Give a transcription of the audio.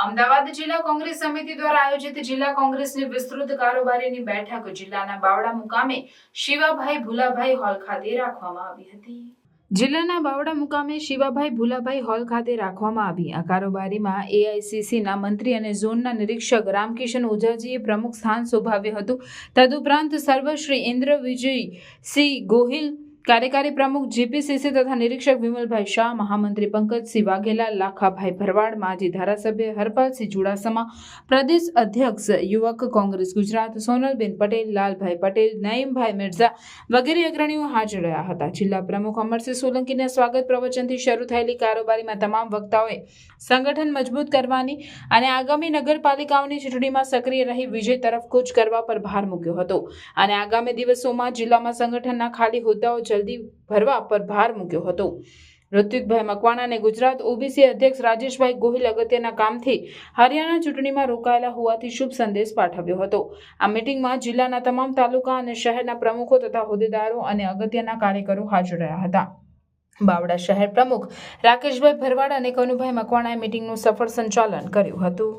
અમદાવાદ જિલ્લા કોંગ્રેસ સમિતિ દ્વારા આયોજિત જિલ્લા કોંગ્રેસની વિસ્તૃત કારોબારીની બેઠક જિલ્લાના બાવડા મુકામે શિવાભાઈ ભુલાભાઈ હોલ ખાતે રાખવામાં આવી હતી। જિલ્લાના બાવડા મુકામે શિવાભાઈ ભુલાભાઈ હોલ ખાતે રાખવામાં આવી આ કારોબારીમાં એઆઈસીસીના મંત્રી અને ઝોનના નિરીક્ષક રામકિશન ઓઝાજીએ પ્રમુખ સ્થાન શોભાવ્યું હતું। તદુપરાંત સર્વશ્રી ઇન્દ્ર વિજયસિંહ ગોહિલ, કાર્યકારી પ્રમુખ જીપીસીસી તથા નિરીક્ષક વિમલભાઈ શાહ, મહામંત્રી પંકજસિંહ વાઘેલા, લાખાભાઈ ભરવાડ, માજી ધારાસભ્ય હરપાલસિંહ ચુડાસમા, પ્રદેશ અધ્યક્ષ યુવક કોંગ્રેસ ગુજરાત સોનલબેન પટેલ, લાલભાઈ પટેલ, નઈમભાઈ મિર્ઝા વગેરે અગ્રણીઓ હાજર રહ્યા હતા। જિલ્લા પ્રમુખ અમરસિંહ સોલંકીના સ્વાગત પ્રવચનથી શરૂ થયેલી કારોબારીમાં તમામ વક્તાઓએ સંગઠન મજબૂત કરવાની અને આગામી નગરપાલિકાઓની ચૂંટણીમાં સક્રિય રહી વિજય તરફ કૂચ કરવા પર ભાર મૂક્યો હતો અને આગામી દિવસોમાં જિલ્લામાં સંગઠનના ખાલી હોદ્દાઓ જલ્દી ભરવા પર ભાર મૂક્યો હતો। ઋત્વિકભાઈ મકવાણા અને ગુજરાત ઓબીસી અધ્યક્ષ રાજેશભાઈ ગોહિલ અગત્યના કામથી હરિયાણા ચૂંટણીમાં રોકાયેલા હોવાથી શુભ સંદેશ પાઠવ્યો હતો। આ મીટિંગમાં જિલ્લાના તમામ તાલુકા અને શહેરના પ્રમુખો તથા હોદ્દેદારો અને અગત્યના કાર્યકરો હાજર રહ્યા હતા। બાવડા શહેર પ્રમુખ રાકેશભાઈ ભરવાડ અને કનુભાઈ મકવાણાએ મીટિંગનું સફળ સંચાલન કર્યું હતું।